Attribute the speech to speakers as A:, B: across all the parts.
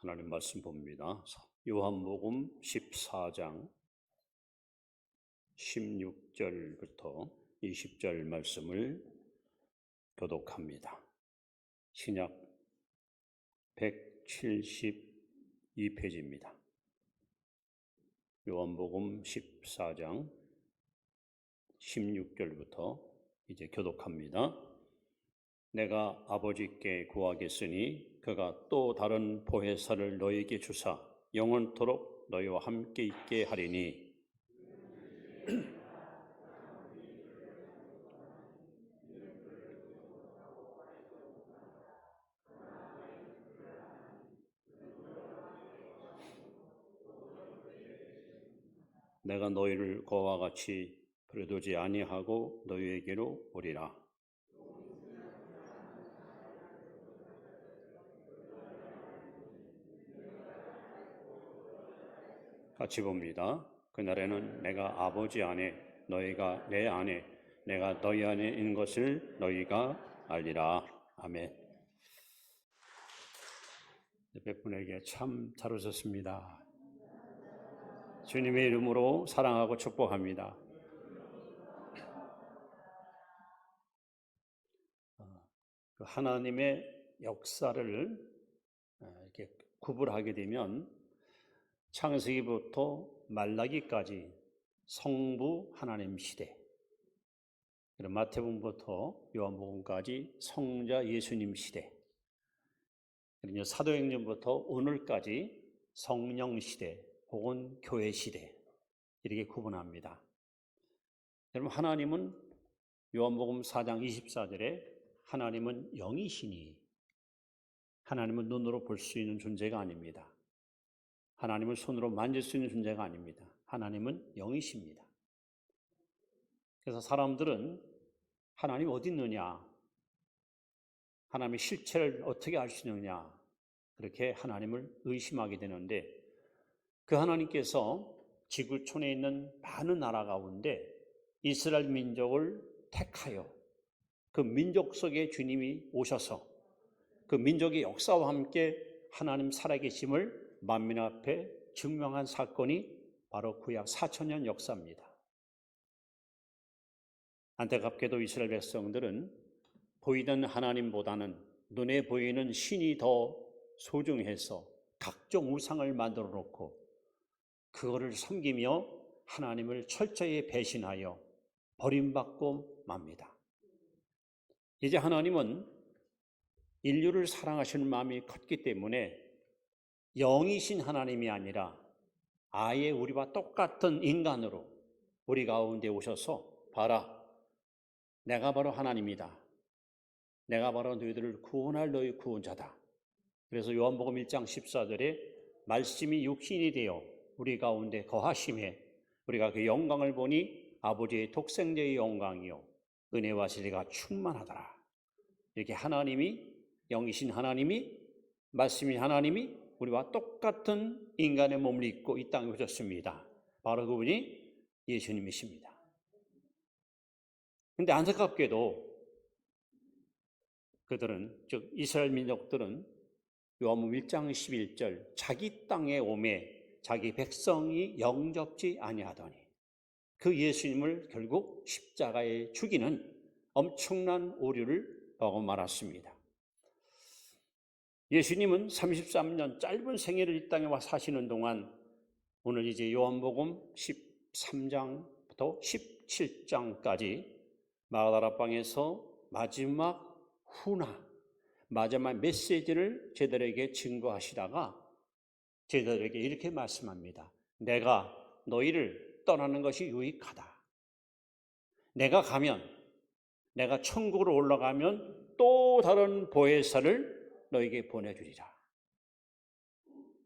A: 하나님 말씀 봅니다. 요한복음 14장 16절부터 20절 말씀을 교독합니다. 신약 172페이지입니다. 요한복음 14장 16절부터 이제 교독합니다. 내가 아버지께 구하겠으니 그가 또 다른 보혜사를 너희에게 주사 영원토록 너희와 함께 있게 하리니 내가 너희를 그와 같이 버려두지 아니하고 너희에게로 오리라. 같이 봅니다. 그날에는 내가 아버지 안에 너희가 내 안에 내가 너희 안에 있는 것을 너희가 알리라. 아멘. 몇 분에게 참 잘 오셨습니다. 주님의 이름으로 사랑하고 축복합니다. 하나님의 역사를 이렇게 구분하게 되면 창세기부터 말라기까지 성부 하나님 시대, 그리고 마태복음부터 요한복음까지 성자 예수님 시대, 그리고 사도행전부터 오늘까지 성령 시대 혹은 교회 시대, 이렇게 구분합니다. 여러분, 하나님은 요한복음 4장 24절에 하나님은 영이시니 하나님은 눈으로 볼 수 있는 존재가 아닙니다. 하나님을 손으로 만질 수 있는 존재가 아닙니다. 하나님은 영이십니다. 그래서 사람들은 하나님 어디 있느냐, 하나님의 실체를 어떻게 알 수 있느냐, 그렇게 하나님을 의심하게 되는데, 그 하나님께서 지구촌에 있는 많은 나라 가운데 이스라엘 민족을 택하여 그 민족 속에 주님이 오셔서 그 민족의 역사와 함께 하나님 살아계심을 만민 앞에 증명한 사건이 바로 구약 4,000년 역사입니다. 안타깝게도 이스라엘 백성들은 보이던 하나님보다는 눈에 보이는 신이 더 소중해서 각종 우상을 만들어 놓고 그거를 섬기며 하나님을 철저히 배신하여 버림받고 맙니다. 이제 하나님은 인류를 사랑하시는 마음이 컸기 때문에 영이신 하나님이 아니라 아예 우리와 똑같은 인간으로 우리 가운데 오셔서 봐라, 내가 바로 하나님이다. 내가 바로 너희들을 구원할 너희 구원자다. 그래서 요한복음 1장 14절에 말씀이 육신이 되어 우리 가운데 거하심에 우리가 그 영광을 보니 아버지의 독생자의 영광이요 은혜와 진리가 충만하더라. 이렇게 하나님이, 영이신 하나님이, 말씀이 하나님이 우리와 똑같은 인간의 몸을 입고 이 땅에 오셨습니다. 바로 그분이 예수님이십니다. 그런데 안타깝게도 그들은, 즉 이스라엘 민족들은 요한복음 1장 11절 자기 땅에 오매 자기 백성이 영접지 아니하더니 그 예수님을 결국 십자가에 죽이는 엄청난 오류를 하고 말았습니다. 예수님은 33년 짧은 생애를 이 땅에 와 사시는 동안 오늘 이제 요한복음 13장부터 17장까지 마가다라방에서 마지막 훈화, 마지막 메시지를 제자들에게 증거하시다가 제자들에게 이렇게 말씀합니다. 내가 너희를 떠나는 것이 유익하다. 내가 가면, 내가 천국으로 올라가면 또 다른 보혜사를 너에게 보내주리라.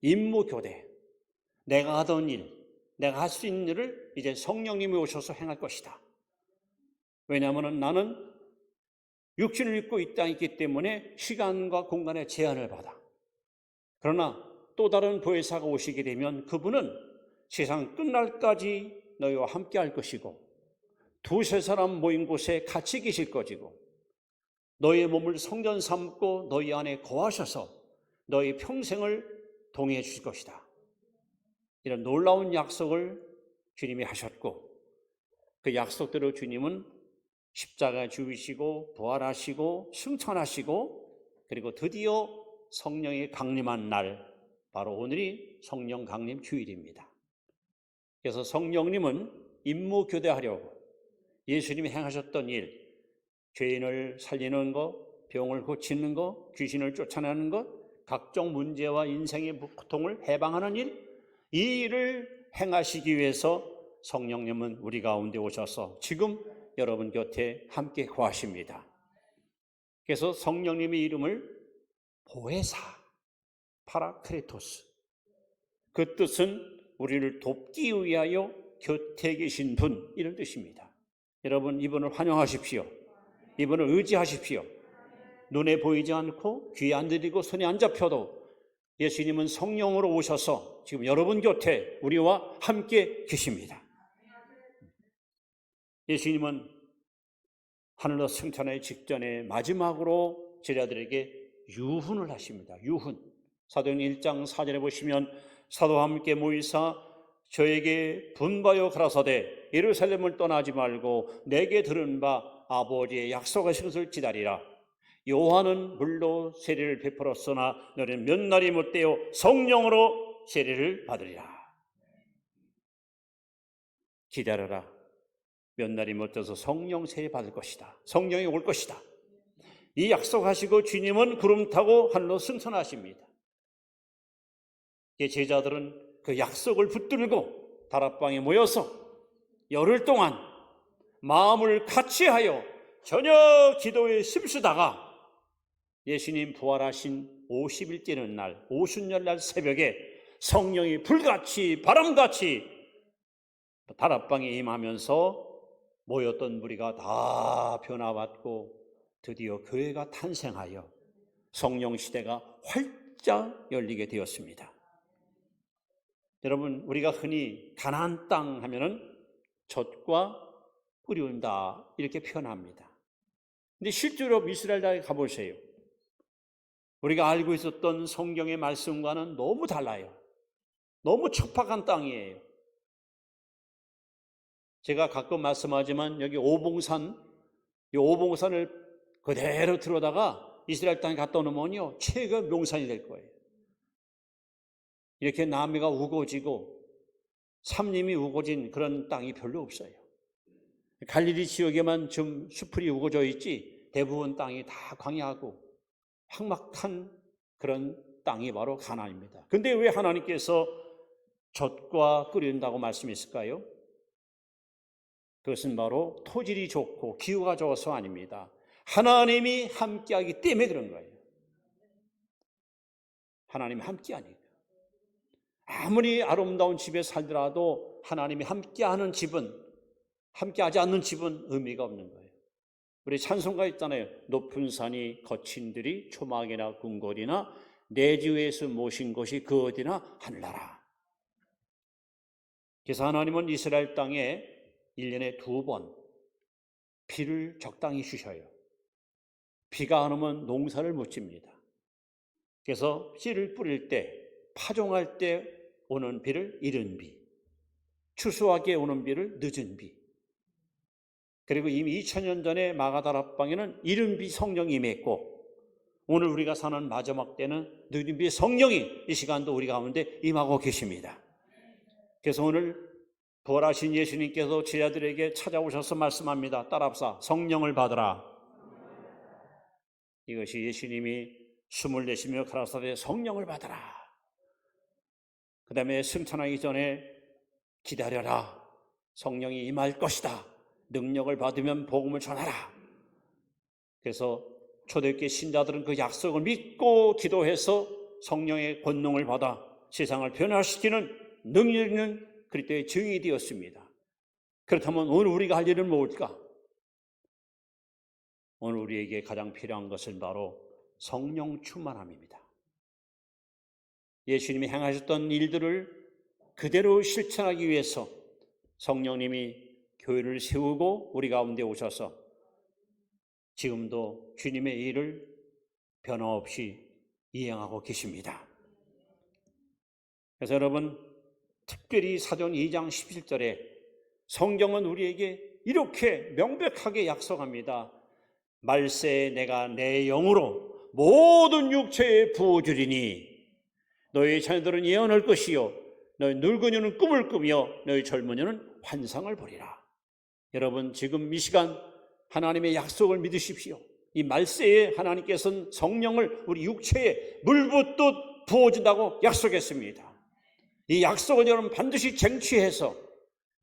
A: 임무교대, 내가 하던 일, 내가 할 수 있는 일을 이제 성령님이 오셔서 행할 것이다. 왜냐하면 나는 육신을 입고 이 땅에 있기 때문에 시간과 공간의 제한을 받아. 그러나 또 다른 보혜사가 오시게 되면 그분은 세상 끝날까지 너희와 함께 할 것이고 두세 사람 모인 곳에 같이 계실 것이고 너희의 몸을 성전 삼고 너희 안에 거하셔서 너희 평생을 동의해 주실 것이다. 이런 놀라운 약속을 주님이 하셨고 그 약속대로 주님은 십자가 죽으시고 부활하시고 승천하시고 그리고 드디어 성령이 강림한 날 바로 오늘이 성령 강림 주일입니다. 그래서 성령님은 임무 교대하려고 예수님이 행하셨던 일, 죄인을 살리는 것, 병을 고치는 것, 귀신을 쫓아내는 것, 각종 문제와 인생의 고통을 해방하는 일, 이 일을 행하시기 위해서 성령님은 우리 가운데 오셔서 지금 여러분 곁에 함께 거하십니다. 그래서 성령님의 이름을 보혜사, 파라크레토스, 그 뜻은 우리를 돕기 위하여 곁에 계신 분, 이런 뜻입니다. 여러분 이분을 환영하십시오. 이분을 의지하십시오. 눈에 보이지 않고 귀에 안 들리고 손에 안 잡혀도 예수님은 성령으로 오셔서 지금 여러분 곁에 우리와 함께 계십니다. 예수님은 하늘로 승천하기 직전에 마지막으로 제자들에게 유훈을 하십니다. 유훈. 사도행전 1장 4절에 보시면 사도와 함께 모이사 저에게 분바여 가라사대 예루살렘을 떠나지 말고 내게 들은 바 아버지의 약속하신 것을 기다리라. 요한은 물로 세례를 베풀었으나 너는 몇 날이 못되어 성령으로 세례를 받으리라. 기다려라. 몇 날이 못돼서 성령 세례 받을 것이다. 성령이 올 것이다. 이 약속하시고 주님은 구름 타고 하늘로 승천하십니다. 제자들은 그 약속을 붙들고 다락방에 모여서 열흘 동안 마음을 같이하여 저녁 기도에 힘쓰다가 예수님 부활하신 50일째는 날, 오순절날 새벽에 성령이 불같이 바람같이 다락방에 임하면서 모였던 무리가 다 변화받고 드디어 교회가 탄생하여 성령 시대가 활짝 열리게 되었습니다. 여러분, 우리가 흔히 가나안 땅 하면은 젖과 꿀이 온다 이렇게 표현합니다. 근데 실제로 이스라엘 땅에 가보세요. 우리가 알고 있었던 성경의 말씀과는 너무 달라요. 너무 척박한 땅이에요. 제가 가끔 말씀하지만 여기 오봉산, 이 오봉산을 그대로 들어다가 이스라엘 땅에 갔다 오면요 최고 명산이 될 거예요. 이렇게 나무가 우거지고 삼림이 우거진 그런 땅이 별로 없어요. 갈릴리 지역에만 좀 수풀이 우거져 있지 대부분 땅이 다 광야하고 황막한 그런 땅이 바로 가나안입니다. 그런데 왜 하나님께서 젖과 꿀이 온다고 말씀했을까요? 그것은 바로 토질이 좋고 기후가 좋아서 아닙니다. 하나님이 함께하기 때문에 그런 거예요. 하나님이 함께하니까. 아무리 아름다운 집에 살더라도 하나님이 함께하는 집은, 함께하지 않는 집은 의미가 없는 거예요. 우리 찬송가 있잖아요. 높은 산이 거친 들이 초막이나 궁궐이나 내 주에서 모신 것이 그 어디나 하늘나라. 그래서 하나님은 이스라엘 땅에 1년에 2번 비를 적당히 주셔요. 비가 안 오면 농사를 못 집니다. 그래서 씨를 뿌릴 때, 파종할 때 오는 비를 이른 비, 추수하기에 오는 비를 늦은 비, 그리고 이미 2000년 전에 마가다락방에는 이른 비 성령이 임했고 오늘 우리가 사는 마지막 때는 늦은 비 성령이 이 시간도 우리 가운데 임하고 계십니다. 그래서 오늘 부활하신 예수님께서 제자들에게 찾아오셔서 말씀합니다. 따라합시다. 성령을 받으라. 이것이 예수님이 숨을 내쉬며 가라사대 성령을 받으라. 그 다음에 승천하기 전에 기다려라. 성령이 임할 것이다. 능력을 받으면 복음을 전하라. 그래서 초대교회 신자들은 그 약속을 믿고 기도해서 성령의 권능을 받아 세상을 변화시키는 능력 있는 그리스도의 증인이 되었습니다. 그렇다면 오늘 우리가 할 일은 무엇일까? 오늘 우리에게 가장 필요한 것은 바로 성령 충만함입니다. 예수님이 행하셨던 일들을 그대로 실천하기 위해서 성령님이 교회를 세우고 우리 가운데 오셔서 지금도 주님의 일을 변함없이 이행하고 계십니다. 그래서 여러분, 특별히 사도행 2장 17절에 성경은 우리에게 이렇게 명백하게 약속합니다. 말세에 내가 내 영으로 모든 육체에 부어주리니 너희 자녀들은 예언할 것이요 너희 늙은이는 꿈을 꾸며 너희 젊은이는 환상을 보리라. 여러분, 지금 이 시간 하나님의 약속을 믿으십시오. 이 말세에 하나님께서는 성령을 우리 육체에 물붓듯 부어준다고 약속했습니다. 이 약속을 여러분 반드시 쟁취해서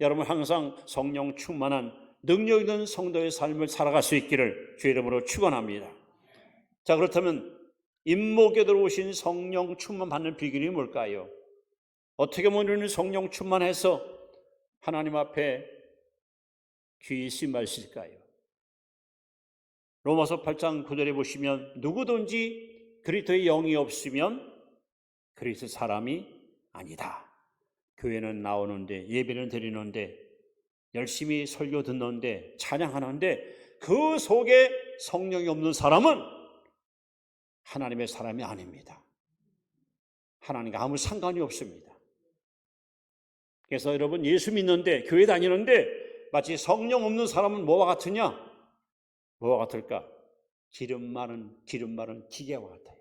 A: 여러분 항상 성령 충만한 능력 있는 성도의 삶을 살아갈 수 있기를 주의 이름으로 축원합니다. 자, 그렇다면 임목에 들어오신 성령 충만 받는 비결이 뭘까요? 어떻게 우리는 성령 충만해서 하나님 앞에 귀히 쓰임받을 수 있을까요? 로마서 8장 9절에 보시면 누구든지 그리스도의 영이 없으면 그리스도 사람이 아니다. 교회는 나오는데 예배는 드리는데 열심히 설교 듣는데 찬양하는데 그 속에 성령이 없는 사람은 하나님의 사람이 아닙니다. 하나님과 아무 상관이 없습니다. 그래서 여러분, 예수 믿는데 교회 다니는데 마치 성령 없는 사람은 뭐와 같으냐? 뭐와 같을까? 기름 많은 기계와 같아요.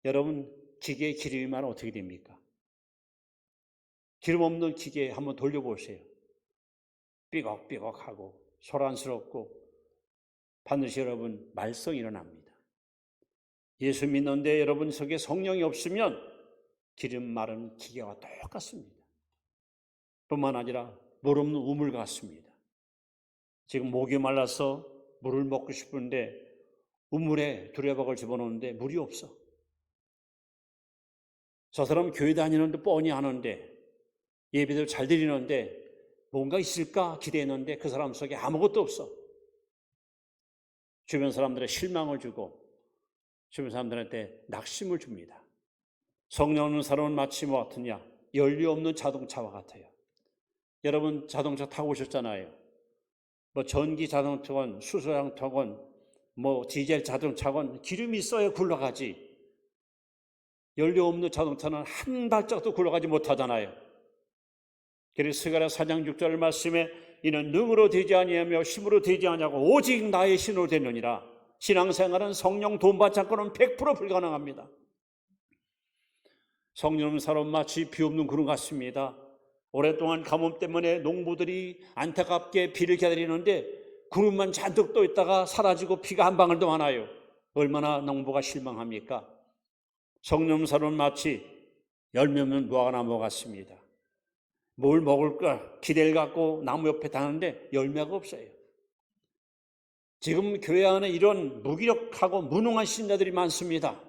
A: 여러분, 기계에 기름이 많으면 어떻게 됩니까? 기름 없는 기계 한번 돌려보세요. 삐걱삐걱하고 소란스럽고 반드시 여러분 말썽이 일어납니다. 예수 믿는데 여러분 속에 성령이 없으면 기름 마른 기계와 똑같습니다. 뿐만 아니라 물 없는 우물 같습니다. 지금 목이 말라서 물을 먹고 싶은데 우물에 두레박을 집어넣는데 물이 없어. 저 사람 교회 다니는데 뻔히 아는데 예배들 잘 드리는데 뭔가 있을까 기대했는데 그 사람 속에 아무것도 없어. 주변 사람들의 실망을 주고 주변 사람들한테 낙심을 줍니다. 성령 없는 사람은 마치 뭐 같으냐? 연료 없는 자동차와 같아요. 여러분 자동차 타고 오셨잖아요. 뭐 전기 자동차건 수소 자동차건 뭐 디젤 자동차건 기름이 있어야 굴러가지. 연료 없는 자동차는 한 발짝도 굴러가지 못하잖아요. 그래서 스가랴 4장 6절 말씀에 이는 능으로 되지 아니하며 힘으로 되지 아니하고 오직 나의 신으로 되느니라. 신앙생활은 성령 도움 받지 않고는 100% 불가능합니다. 성령 없는 사람은 마치 비 없는 구름 같습니다. 오랫동안 가뭄 때문에 농부들이 안타깝게 비를 기다리는데 구름만 잔뜩 떠 있다가 사라지고 비가 한 방울도 안 와요. 얼마나 농부가 실망합니까? 성령 없는 사람은 마치 열매 없는 무화과나무 같습니다. 뭘 먹을까 기대를 갖고 나무 옆에 다는데 열매가 없어요. 지금 교회 안에 이런 무기력하고 무능한 신자들이 많습니다.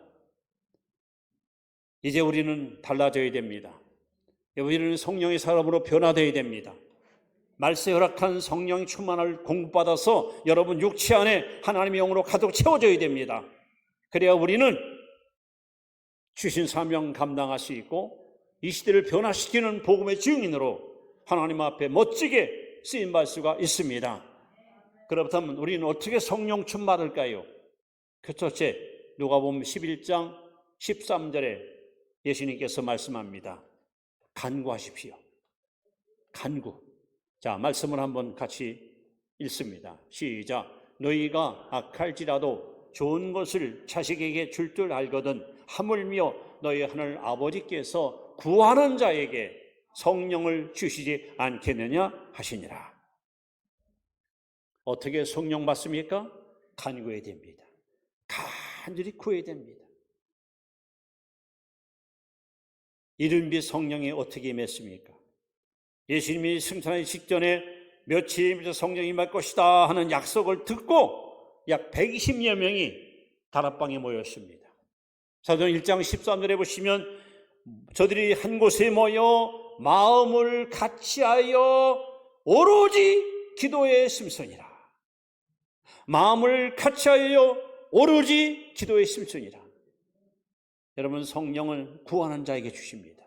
A: 이제 우리는 달라져야 됩니다. 우리는 성령의 사람으로 변화되어야 됩니다. 말세 허락한 성령의 충만을 공급받아서 여러분 육체 안에 하나님의 영으로 가득 채워져야 됩니다. 그래야 우리는 주신 사명 감당할 수 있고 이 시대를 변화시키는 복음의 증인으로 하나님 앞에 멋지게 쓰임받을 수가 있습니다. 그렇다면 우리는 어떻게 성령 충만할까요? 그 첫째, 누가복음 11장 13절에 예수님께서 말씀합니다. 간구하십시오. 간구. 자, 말씀을 한번 같이 읽습니다. 시작. 너희가 악할지라도 좋은 것을 자식에게 줄 줄 알거든 하물며 너희 하늘 아버지께서 구하는 자에게 성령을 주시지 않겠느냐 하시니라. 어떻게 성령 받습니까? 간구해야 됩니다. 간절히 구해야 됩니다. 이른비 성령이 어떻게 임했습니까? 예수님이 승천하기 직전에 며칠 성령이 임할 것이다 하는 약속을 듣고 약 120여 명이 다락방에 모였습니다. 사도행 1장 13절에 보시면 저들이 한 곳에 모여 마음을 같이하여 오로지 기도에 심성이라. 마음을 같이하여 오로지 기도에 심성이라. 여러분, 성령을 구하는 자에게 주십니다.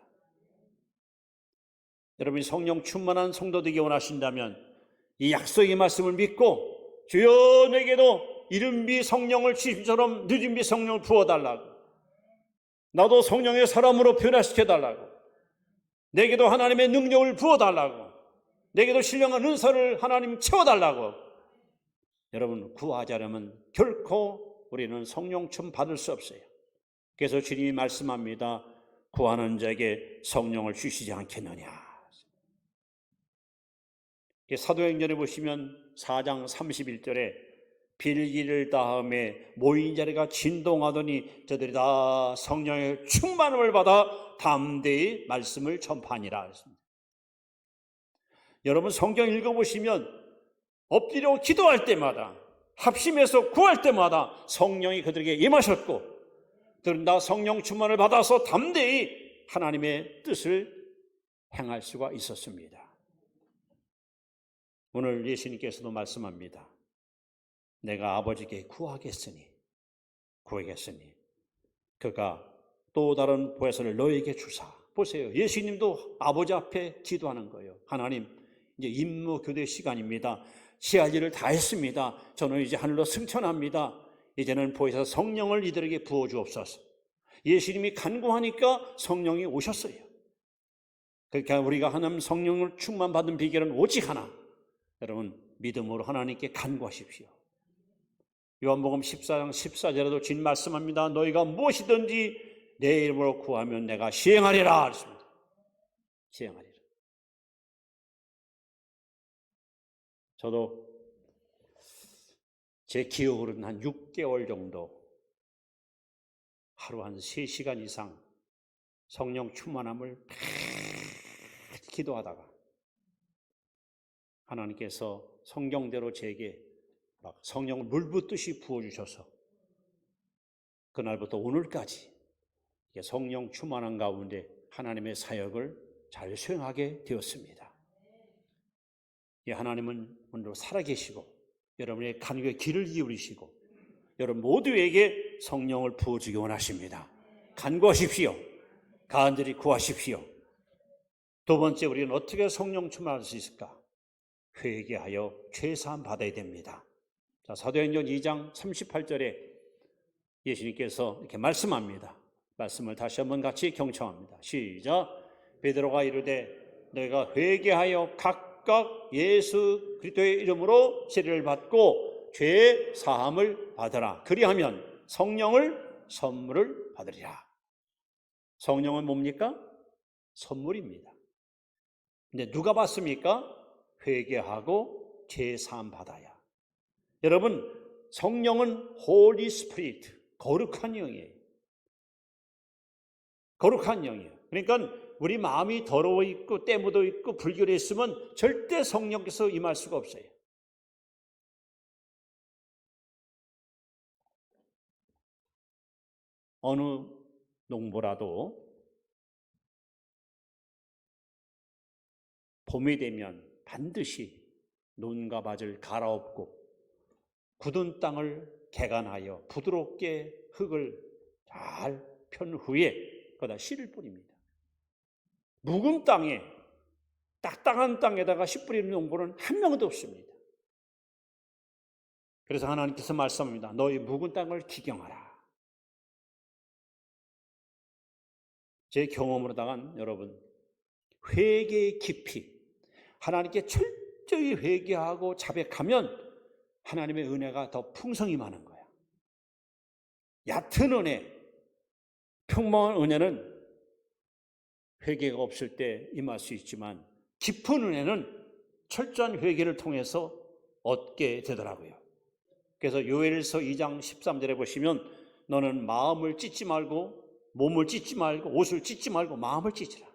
A: 여러분이 성령 충만한 성도 되기 원하신다면 이 약속의 말씀을 믿고 주여 내게도 이른비 성령을 주심처럼 늦은비 성령을 부어달라고 나도 성령의 사람으로 변화시켜달라고, 내게도 하나님의 능력을 부어달라고, 내게도 신령한 은사를 하나님 채워달라고. 여러분, 구하자려면 결코 우리는 성령 춤 받을 수 없어요. 그래서 주님이 말씀합니다. 구하는 자에게 성령을 주시지 않겠느냐. 사도행전에 보시면 4장 31절에 빌기를 다음에 모인 자리가 진동하더니 저들이 다 성령의 충만함을 받아 담대히 말씀을 전파하니라 했습니다. 여러분, 성경 읽어보시면 엎드려 기도할 때마다, 합심해서 구할 때마다 성령이 그들에게 임하셨고, 그들은 다 성령 충만을 받아서 담대히 하나님의 뜻을 행할 수가 있었습니다. 오늘 예수님께서도 말씀합니다. 내가 아버지께 구하겠으니 그가 또 다른 보혜사를 너에게 주사. 보세요, 예수님도 아버지 앞에 기도하는 거예요. 하나님, 이제 임무 교대 시간입니다. 제 할 일을 다 했습니다. 저는 이제 하늘로 승천합니다. 이제는 보혜사 성령을 이들에게 부어주옵소서. 예수님이 간구하니까 성령이 오셨어요. 그러니까 우리가 하나님 성령을 충만받은 비결은 오직 하나. 여러분, 믿음으로 하나님께 간구하십시오. 요한복음 14장 14절에도 진 말씀합니다. 너희가 무엇이든지 내 이름으로 구하면 내가 시행하리라 했습니다. 시행하리라. 저도 제 기억으로는 한 6개월 정도 하루 한 3시간 이상 성령 충만함을 기도하다가 하나님께서 성경대로 제게 막 성령을 물붓듯이 부어주셔서 그날부터 오늘까지 성령 충만한 가운데 하나님의 사역을 잘 수행하게 되었습니다. 하나님은 오늘도 살아계시고 여러분의 간구에 귀를 기울이시고 여러분 모두에게 성령을 부어주기 원하십니다. 간구하십시오. 간절히 구하십시오. 두 번째, 우리는 어떻게 성령 충만할 수 있을까? 회개하여 죄사함 받아야 됩니다. 자, 사도행전 2장 38절에 예수님께서 이렇게 말씀합니다. 말씀을 다시 한번 같이 경청합니다. 시작. 베드로가 이르되 너희가 회개하여 각각 예수 그리스도의 이름으로 세례를 받고 죄 사함을 받으라. 그리하면 성령을 선물을 받으리라. 성령은 뭡니까? 선물입니다. 근데 누가 받습니까? 회개하고 죄 사함 받아야. 여러분, 성령은 Holy Spirit, 거룩한 영이에요. 거룩한 영이에요. 그러니까 우리 마음이 더러워 있고 때 묻어 있고 불결해 있으면 절대 성령께서 임할 수가 없어요. 어느 농부라도 봄이 되면 반드시 논과 밭을 갈아엎고 굳은 땅을 개간하여 부드럽게 흙을 잘 편 후에 거기다 씨를 뿌립니다. 묵은 땅에, 딱딱한 땅에다가 씨 뿌리는 농부는 한 명도 없습니다. 그래서 하나님께서 말씀합니다. 너희 묵은 땅을 기경하라. 제 경험으로다간 여러분, 회개의 깊이, 하나님께 철저히 회개하고 자백하면 하나님의 은혜가 더 풍성히 많은 거야. 얕은 은혜, 평범한 은혜는 회개가 없을 때 임할 수 있지만 깊은 은혜는 철저한 회개를 통해서 얻게 되더라고요. 그래서 요엘서 2장 13절에 보시면 너는 마음을 찢지 말고 몸을 찢지 말고 옷을 찢지 말고 마음을 찢으라.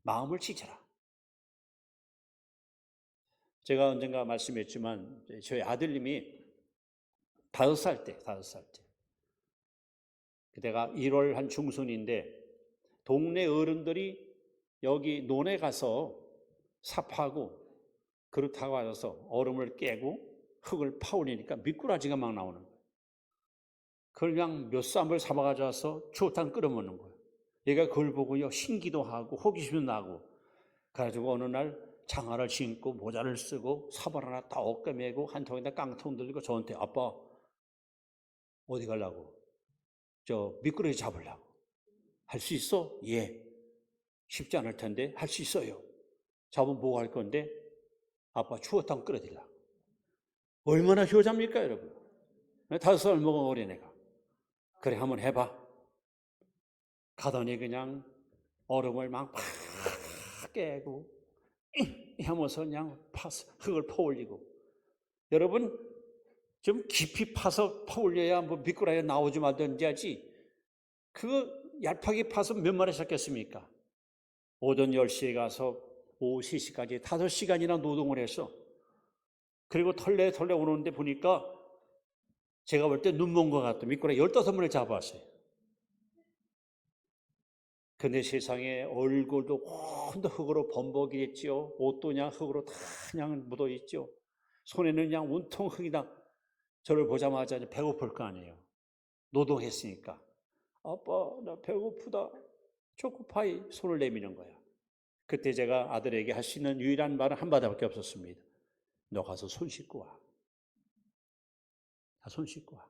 A: 마음을 찢으라. 제가 언젠가 말씀했지만 저희 아들님이 5살 때 그때가 1월 한 중순인데 동네 어른들이 여기 논에 가서 삽하고 그릇하고 와서 얼음을 깨고 흙을 파올리니까 미꾸라지가 막 나오는 거예요. 그걸 그냥 몇 쌈을 잡아 가져와서 추어탕 끓여 먹는 거예요. 얘가 그걸 보고요 신기도 하고 호기심도 나고 그래가지고 어느 날 장화를 신고 모자를 쓰고 사발 하나 다 어깨매고 한 통에다 깡통 들고 저한테 아빠 어디 가려고? 저 미꾸라지 잡으려고. 할 수 있어? 예. 쉽지 않을 텐데 할 수 있어요. 잡으면 뭐 할 건데? 아빠 추어탕 끓여드리려고. 얼마나 효자입니까, 여러분? 5살 먹은 어린애가. 그래, 한번 해봐. 가더니 그냥 얼음을 막 깨고 하면서 그냥 흙을 퍼올리고. 여러분, 좀 깊이 파서 퍼올려야 뭐 미꾸라지가 나오지 말든지 하지. 그거 얄팍하게 파서 몇 마리 잡겠습니까? 오전 10시에 가서 오후 3시까지 5시간이나 노동을 해서, 그리고 털레 오는데 보니까 제가 볼 때 눈먼 것 같아. 미꾸라지 15마리 잡았어요. 근데 세상에 얼굴도 혼자 흙으로 범벅이겠죠. 옷도 그냥 흙으로 다 그냥 묻어있죠. 손에는 그냥 온통 흙이다. 저를 보자마자 배고플 거 아니에요. 노동했으니까. 아빠, 나 배고프다. 초코파이. 손을 내미는 거야. 그때 제가 아들에게 할 수 있는 유일한 말은 한마디밖에 없었습니다. 너 가서 손 씻고 와. 손 씻고 와.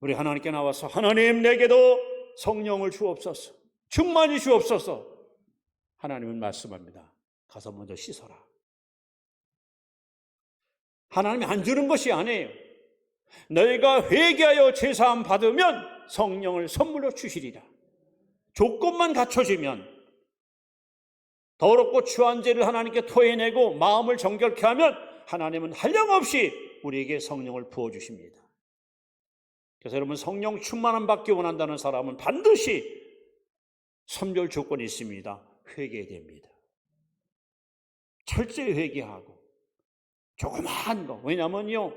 A: 우리 하나님께 나와서 하나님 내게도 성령을 주옵소서. 충만히 주옵소서. 하나님은 말씀합니다. 가서 먼저 씻어라. 하나님이 안 주는 것이 아니에요. 너희가 회개하여 제사함 받으면 성령을 선물로 주시리라. 조건만 갖춰지면, 더럽고 추한 죄를 하나님께 토해내고 마음을 정결케 하면 하나님은 한량없이 우리에게 성령을 부어주십니다. 그래서 여러분, 성령 충만함 받기 원한다는 사람은 반드시 선별 조건이 있습니다. 회개해야 됩니다. 철저히 회개하고, 조그마한 거. 왜냐면요,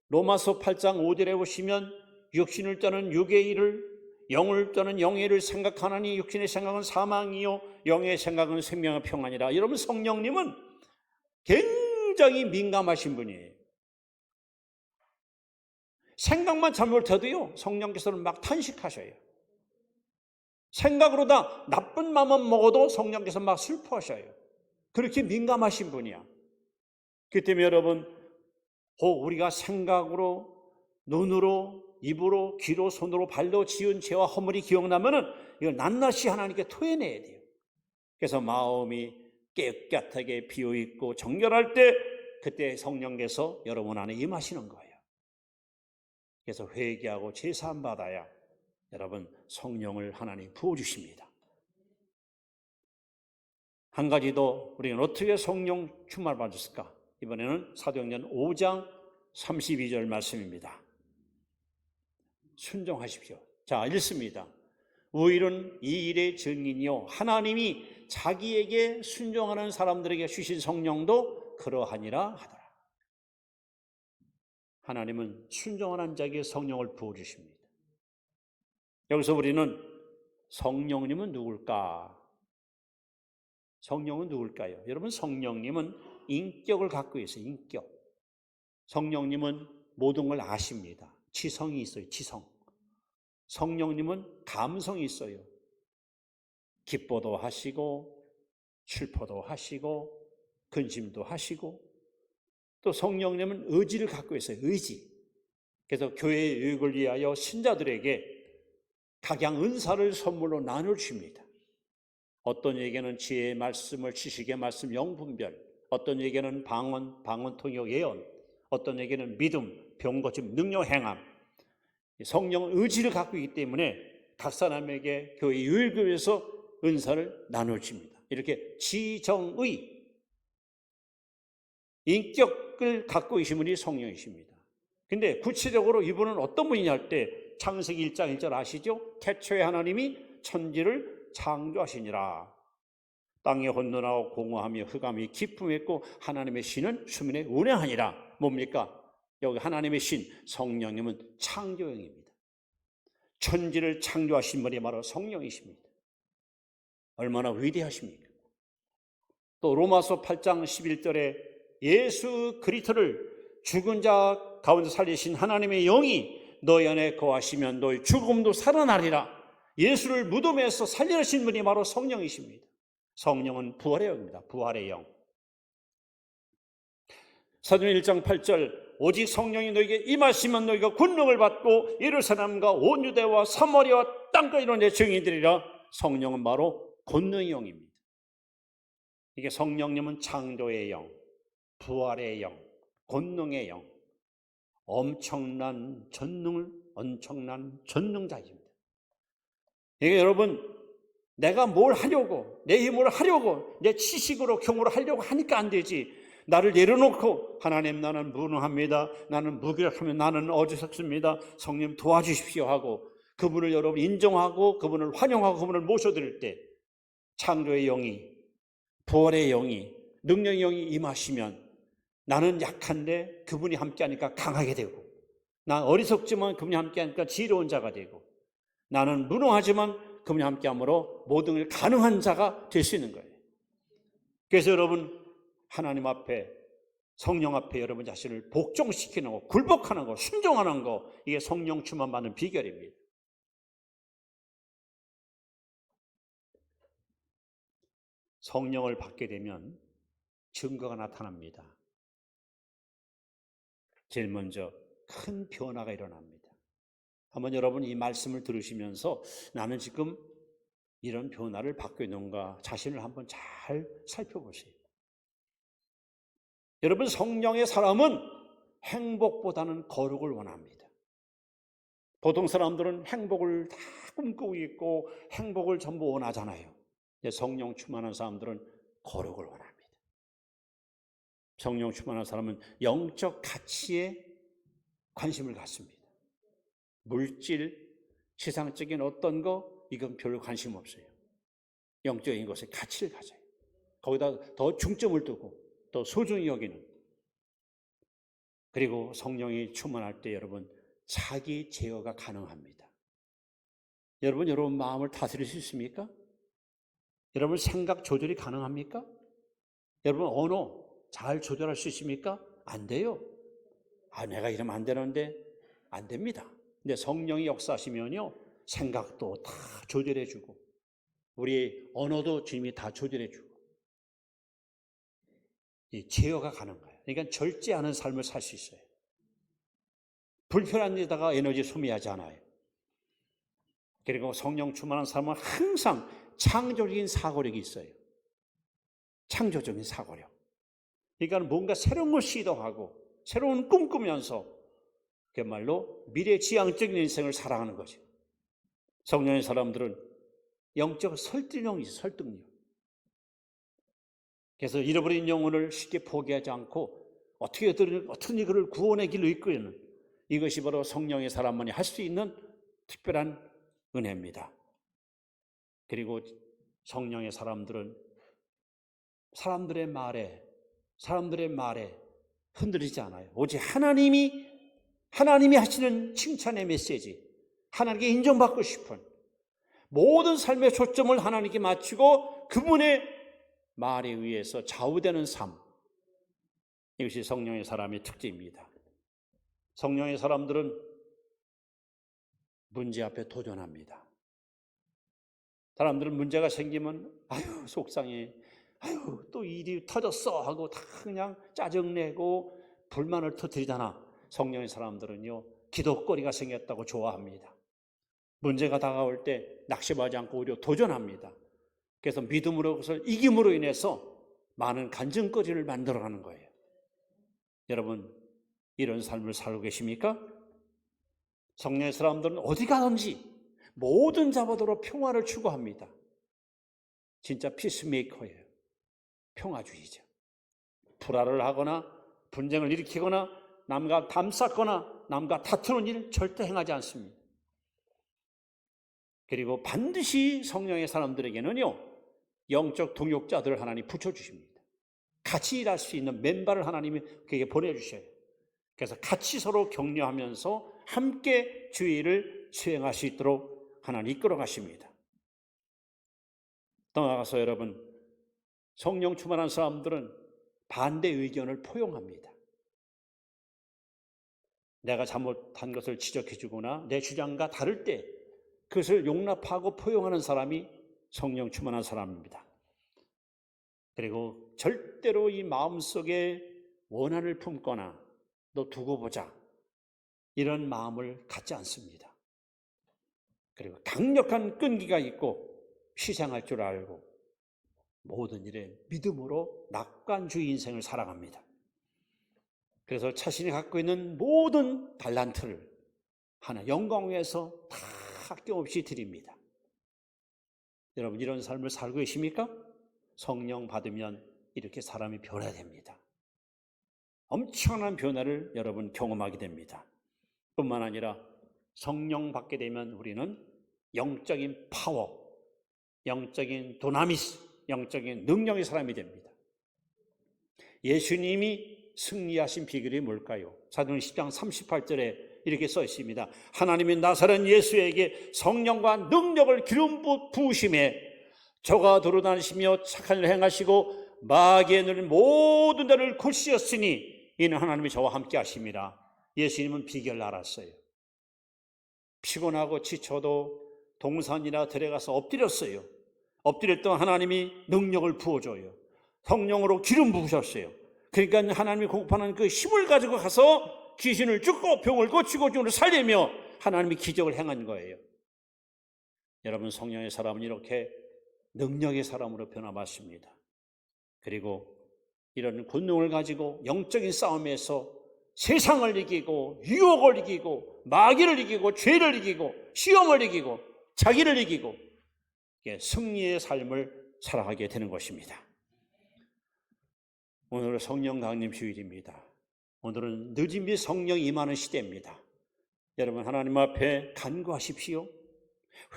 A: 로마서 8장 5절에 보시면 육신을 떠는 육의 일을, 영을 떠는 영의 일을 생각하나니 육신의 생각은 사망이요 영의 생각은 생명의 평안이라. 여러분, 성령님은 굉장히 민감하신 분이에요. 생각만 잘못해도요, 성령께서는 막 탄식하셔요. 생각으로 다 나쁜 마음만 먹어도 성령께서 막 슬퍼하셔요. 그렇게 민감하신 분이야. 그렇기 때문에 여러분, 우리가 생각으로, 눈으로, 입으로, 귀로, 손으로, 발로 지은 죄와 허물이 기억나면은 이걸 낱낱이 하나님께 토해내야 돼요. 그래서 마음이 깨끗하게 비어있고 정결할 때, 그때 성령께서 여러분 안에 임하시는 거예요. 그래서 회개하고 제사함 받아야 여러분 성령을 하나님 부어주십니다. 한 가지 더, 우리는 어떻게 성령 충만을 받았을까? 이번에는 사도행전 5장 32절 말씀입니다. 순종하십시오. 자, 읽습니다. 우리는 이 일의 증인이요 하나님이 자기에게 순종하는 사람들에게 주신 성령도 그러하니라 하더라. 하나님은 순종하는 자에게 성령을 부어주십니다. 여기서 우리는 성령님은 누굴까? 성령은 누굴까요? 여러분, 성령님은 인격을 갖고 있어요. 인격. 성령님은 모든 걸 아십니다. 지성이 있어요. 지성. 성령님은 감성이 있어요. 기뻐도 하시고 슬퍼도 하시고 근심도 하시고, 또 성령님은 의지를 갖고 있어요. 의지. 그래서 교회의 유익을 위하여 신자들에게 각양 은사를 선물로 나눠줍니다. 어떤 에게는 지혜의 말씀을, 지식의 말씀, 영분별, 어떤 에게는 방언, 통역, 예언, 어떤 에게는 믿음, 병 고침, 능력 행함. 성령은 의지를 갖고 있기 때문에 각 사람에게 교회 유익을 위해서 은사를 나눠줍니다. 이렇게 지정의, 인격을 갖고 계신 분이 성령이십니다. 근데 구체적으로 이분은 어떤 분이냐 할 때 창세기 1장 1절 아시죠? 태초에 하나님이 천지를 창조하시니라. 땅이 혼돈하고 공허하며 흑암이 기품했고 하나님의 신은 수면에 운행하니라. 뭡니까? 여기 하나님의 신 성령님은 창조형입니다. 천지를 창조하신 분이 바로 성령이십니다. 얼마나 위대하십니까? 또 로마서 8장 11절에 예수 그리스도를 죽은 자 가운데 살리신 하나님의 영이 너희 안에 거하시면 너희 죽음도 살아나리라. 예수를 무덤에서 살려내신 분이 바로 성령이십니다. 성령은 부활의 영입니다. 부활의 영. 사도행 1장 8절 오직 성령이 너에게 임하시면 너희가 권능을 받고 예루살렘과 온 유대와 사마리아와 땅까지 이런 내 증인들이라. 성령은 바로 권능의 영입니다. 이게 성령님은 창조의 영, 부활의 영, 권능의 영, 엄청난 전능자입니다. 이게 여러분, 내가 뭘 하려고, 내 힘으로 하려고, 내 지식으로 경으로 하려고 하니까 안 되지. 나를 내려놓고 하나님 나는 무능합니다. 나는 무기력합니다. 나는 어리석습니다. 성령 도와주십시오 하고 그분을 여러분 인정하고 그분을 환영하고 그분을 모셔드릴 때 창조의 영이, 부활의 영이, 능력의 영이 임하시면 나는 약한데 그분이 함께하니까 강하게 되고, 난 어리석지만 그분이 함께하니까 지혜로운 자가 되고, 나는 무능하지만 그분이 함께함으로 모든 걸 가능한 자가 될 수 있는 거예요. 그래서 여러분 하나님 앞에, 성령 앞에 여러분 자신을 복종시키는 거, 굴복하는 거, 순종하는 거, 이게 성령 충만 받는 비결입니다. 성령을 받게 되면 증거가 나타납니다. 제일 먼저 큰 변화가 일어납니다. 한번 여러분 이 말씀을 들으시면서 나는 지금 이런 변화를 받고 있는가 자신을 한번 잘 살펴보세요. 여러분, 성령의 사람은 행복보다는 거룩을 원합니다. 보통 사람들은 행복을 다 꿈꾸고 있고 행복을 전부 원하잖아요. 성령 충만한 사람들은 거룩을 원합니다. 성령 충만한 사람은 영적 가치에 관심을 갖습니다. 물질, 세상적인 어떤 거 이건 별로 관심 없어요. 영적인 것에 가치를 가져요. 거기다 더 중점을 두고 또 소중히 여기는. 그리고 성령이 충만할 때 여러분 자기 제어가 가능합니다. 여러분 마음을 다스릴 수 있습니까? 여러분 생각 조절이 가능합니까? 여러분 언어 잘 조절할 수 있습니까? 안 돼요. 내가 이러면 안 되는데 안 됩니다. 근데 성령이 역사하시면요 생각도 다 조절해주고 우리 언어도 주님이 다 조절해주고 이 제어가 가능해요. 그러니까 절제하는 삶을 살 수 있어요. 불편한 데다가 에너지 소비하지 않아요. 그리고 성령 충만한 사람은 항상 창조적인 사고력이 있어요. 창조적인 사고력. 그러니까 뭔가 새로운 걸 시도하고 새로운 꿈 꾸면서 그야말로 미래지향적인 인생을 살아가는 거죠. 성령의 사람들은 영적 설득력이 있어요. 설득력. 그래서 잃어버린 영혼을 쉽게 포기하지 않고 어떻게 그를 구원의 길로 이끄는 이것이 바로 성령의 사람만이 할 수 있는 특별한 은혜입니다. 그리고 성령의 사람들은 사람들의 말에 흔들리지 않아요. 오직 하나님이 하시는 칭찬의 메시지, 하나님께 인정받고 싶은 모든 삶의 초점을 하나님께 맞추고 그분의 말에 의해서 좌우되는 삶, 이것이 성령의 사람의 특징입니다. 성령의 사람들은 문제 앞에 도전합니다. 사람들은 문제가 생기면 속상해, 또 일이 터졌어 하고 다 그냥 짜증내고 불만을 터뜨리잖아. 성령의 사람들은요 기도거리가 생겼다고 좋아합니다. 문제가 다가올 때 낙심하지 않고 오히려 도전합니다. 그래서 믿음으로 그것을 이김으로 인해서 많은 간증거리를 만들어가는 거예요. 여러분 이런 삶을 살고 계십니까? 성령의 사람들은 어디 가든지 모든 자보다도 평화를 추구합니다. 진짜 피스메이커예요. 평화주의자. 불화를 하거나 분쟁을 일으키거나 남과 담쌓거나 남과 다투는 일 절대 행하지 않습니다. 그리고 반드시 성령의 사람들에게는요 영적 동역자들을 하나님 붙여주십니다. 같이 일할 수 있는 멤버를 하나님이 그에게 보내주셔요. 그래서 같이 서로 격려하면서 함께 주의를 수행할 수 있도록 하나님 이끌어 가십니다. 더 나아가서 여러분 성령 충만한 사람들은 반대 의견을 포용합니다. 내가 잘못한 것을 지적해주거나 내 주장과 다를 때 그것을 용납하고 포용하는 사람이 성령 충만한 사람입니다. 그리고 절대로 이 마음속에 원한을 품거나 너 두고 보자. 이런 마음을 갖지 않습니다. 그리고 강력한 끈기가 있고 희생할 줄 알고 모든 일에 믿음으로 낙관주의 인생을 살아갑니다. 그래서 자신이 갖고 있는 모든 달란트를 하나 영광 위에서 다 아낌없이 드립니다. 여러분 이런 삶을 살고 계십니까? 성령 받으면 이렇게 사람이 변화됩니다. 엄청난 변화를 여러분 경험하게 됩니다. 뿐만 아니라 성령 받게 되면 우리는 영적인 파워, 영적인 도나미스, 영적인 능력의 사람이 됩니다. 예수님이 승리하신 비결이 뭘까요? 사도행전 10장 38절에 이렇게 써 있습니다. 하나님이 나사렛 예수에게 성령과 능력을 기름 부으심에 저가 돌아다니시며 착한 일을 행하시고 마귀의 눈을 모든 데를 곧시었으니 이는 하나님이 저와 함께 하심이라. 예수님은 비결을 알았어요. 피곤하고 지쳐도 동산이나 들에 가서 엎드렸어요. 엎드렸던 하나님이 능력을 부어줘요. 성령으로 기름 부으셨어요. 그러니까 하나님이 공급하는 그 힘을 가지고 가서 귀신을 쫓고 병을 고치고 죽음을 살리며 하나님이 기적을 행한 거예요. 여러분 성령의 사람은 이렇게 능력의 사람으로 변화받습니다. 그리고 이런 권능을 가지고 영적인 싸움에서 세상을 이기고 유혹을 이기고 마귀를 이기고 죄를 이기고 시험을 이기고 자기를 이기고 승리의 삶을 살아가게 되는 것입니다. 오늘은 성령 강림 주일입니다. 오늘은 늦은 비 성령이 임하는 시대입니다. 여러분 하나님 앞에 간구하십시오.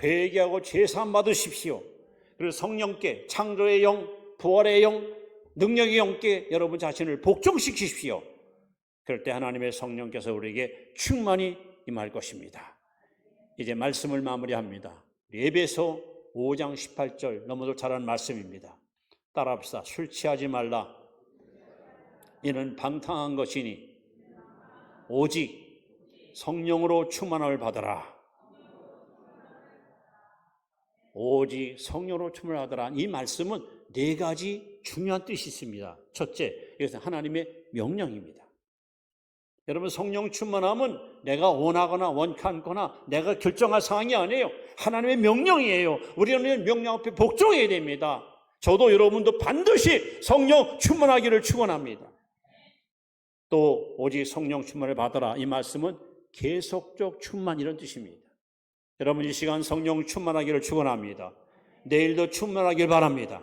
A: 회개하고 죄사함 받으십시오. 그리고 성령께 창조의 영, 부활의 영, 능력의 영께 여러분 자신을 복종시키십시오. 그럴 때 하나님의 성령께서 우리에게 충만히 임할 것입니다. 이제 말씀을 마무리합니다. 에베소 5장 18절 너무도 잘 아는 말씀입니다. 따라합시다. 술 취하지 말라. 이는 방탕한 것이니 오직 성령으로 충만함을 받으라. 오직 성령으로 충만을 받으라. 이 말씀은 네 가지 중요한 뜻이 있습니다. 첫째, 이것은 하나님의 명령입니다. 여러분 성령 충만함은 내가 원하거나 원하거나 내가 결정할 상황이 아니에요. 하나님의 명령이에요. 우리는 명령 앞에 복종해야 됩니다. 저도 여러분도 반드시 성령 충만하기를 축원합니다. 또 오직 성령 충만을 받아라. 이 말씀은 계속적 충만 이런 뜻입니다. 여러분 이 시간 성령 충만하기를 축원합니다. 내일도 충만하길 바랍니다.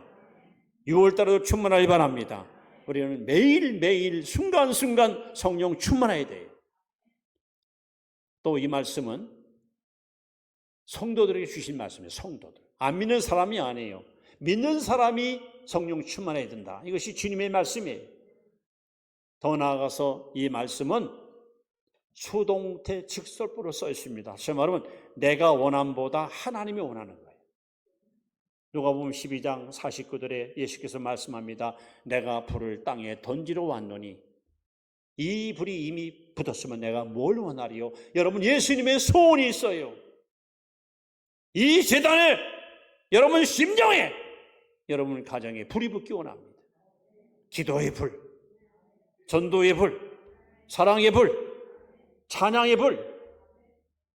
A: 6월달에도 충만하길 바랍니다. 우리는 매일매일 순간순간 성령 충만해야 돼요. 또 이 말씀은 성도들에게 주신 말씀이에요. 성도들. 안 믿는 사람이 아니에요. 믿는 사람이 성령 충만해야 된다. 이것이 주님의 말씀이에요. 더 나아가서 이 말씀은 수동태 직설부로 써 있습니다. 제 말은 내가 원함보다 하나님이 원하는 거예요. 누가복음 12장 49절에 예수께서 말씀합니다. 내가 불을 땅에 던지러 왔노니 이 불이 이미 붙었으면 내가 뭘 원하리요? 여러분 예수님의 소원이 있어요. 이 제단에 여러분 심령에 여러분 가정에 불이 붙기 원합니다. 기도의 불, 전도의 불, 사랑의 불, 찬양의 불,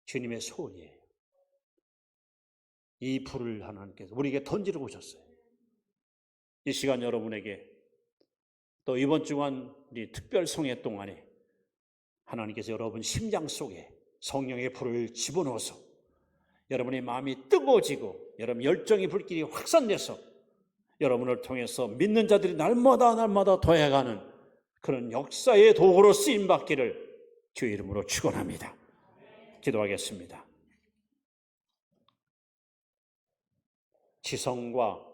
A: 주님의 소원이에요. 이 불을 하나님께서 우리에게 던지러 오셨어요. 이 시간 여러분에게 또 이번 주간 우리 특별 성회 동안에 하나님께서 여러분 심장 속에 성령의 불을 집어넣어서 여러분의 마음이 뜨거워지고 여러분 열정의 불길이 확산돼서 여러분을 통해서 믿는 자들이 날마다 더해가는 그런 역사의 도구로 쓰임받기를 주의 이름으로 축원합니다. 기도하겠습니다. 지성과